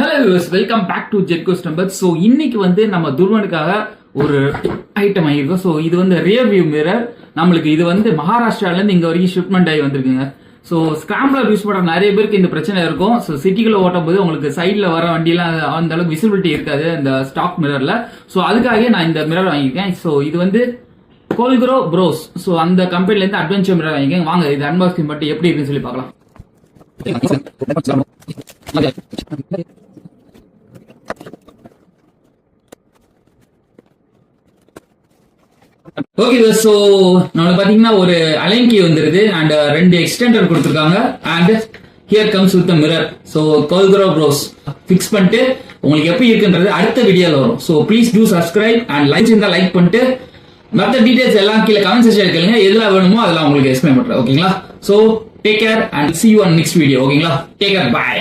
Hello viewers, welcome back to ஜெட்கோஸ் number. So இன்னைக்கு வந்து நம்ம துருவனுக்காக ஒரு ஐட்டம் ஆகிருக்கோம். ஸோ இது வந்து ரியர் வியூ மிரர். நம்மளுக்கு இது வந்து மகாராஷ்டிராலேருந்து இங்கே வரைக்கும் ஷிப்மெண்ட் ஆகி வந்திருக்குங்க. ஸோ ஸ்கிராம்பிளர் யூஸ் பண்ணுற நிறைய பேருக்கு இந்த பிரச்சனை இருக்கும். ஸோ சிட்டிக்குள்ள ஓட்டும் போது உங்களுக்கு சைடில் வர வண்டியெல்லாம் அந்த அளவுக்கு விசிபிலிட்டி இருக்காது இந்த ஸ்டாக் மிரரில். ஸோ அதுக்காகவே நான் இந்த மிரர் வாங்கியிருக்கேன். ஸோ இது வந்து கோல்க்ரோ ப்ரோஸ். ஸோ அந்த கம்பெனிலேருந்து அட்வென்ச்சர் மிரர் வாங்கிக்கேன். வாங்க இது அன்பாக்சிங் பண்ணிட்டு எப்படி இருக்குன்னு சொல்லி பார்க்கலாம். ஓகே, சோ நம்மளுக்கு பாத்தீங்கன்னா ஒரு அலைன் கீ வந்துருது அண்ட் ரெண்டு எக்ஸ்டெண்டர் கொடுத்துருக்காங்க and here comes with mirror. So கோல்க்ரோ ப்ரோஸ் ஃபிக்ஸ் பண்ணிட்டு உங்களுக்கு எப்படி இருக்குன்றது அடுத்த வீடியோல வரும். So please do subscribe and like இருந்தா லைக் பண்ணிட்டு மற்ற டீடைல்ஸ் எல்லாம் கீழே கமெண்ட் செக்ஷன்ல கேளுங்க. எதுல வேணுமோ அதெல்லாம் உங்களுக்கு எக்ஸ்பிளைன் பண்றேன். ஓகேங்களா? So take care and see you on next video. ஓகேங்களா? Take care, by.